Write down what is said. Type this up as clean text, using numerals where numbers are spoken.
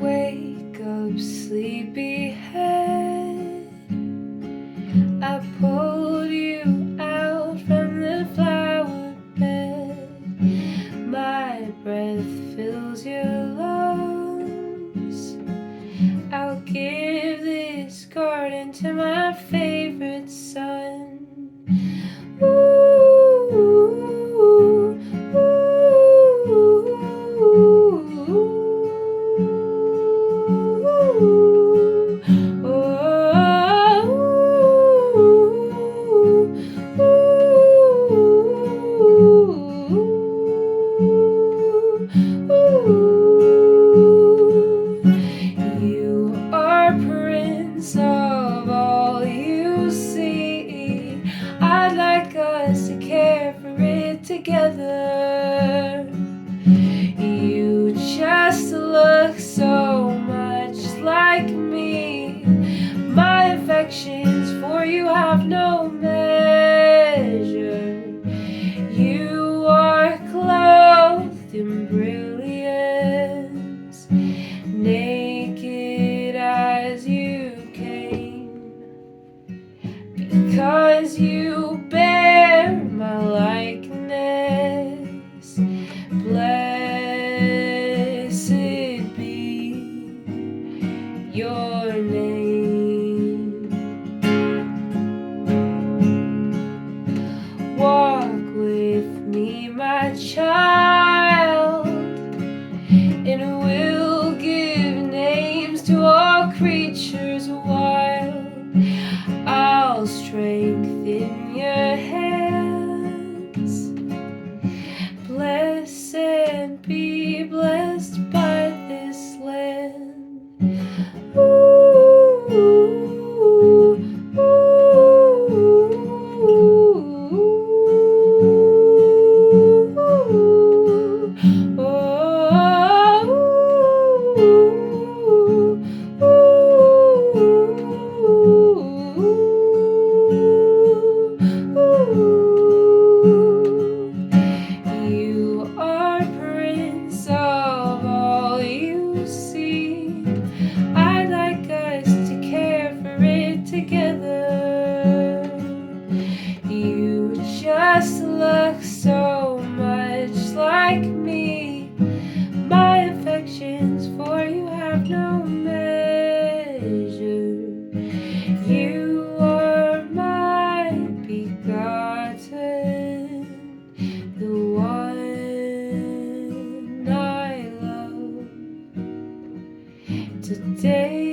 Wake up, sleepyhead. I pulled you out from the flower bed. My breath fills your lungs. I'll give this garden to my favorite son. Ooh, ooh, you are prince of all you see. I'd like us to care for it together. You just look so much like me. My affections for you have no measure. You are clothed in brilliance, naked as you came, because you bear my likeness. Blessed be your name. Walk with me, my child, and we'll give names to all creatures wild. I'll strengthen your hands. Bless and be blessed by this land. Ooh, ooh, you are prince of all you see. I'd like us to care for it together. You just look so much like me. My affections for you have no measure. You are my begotten, the one I love. Today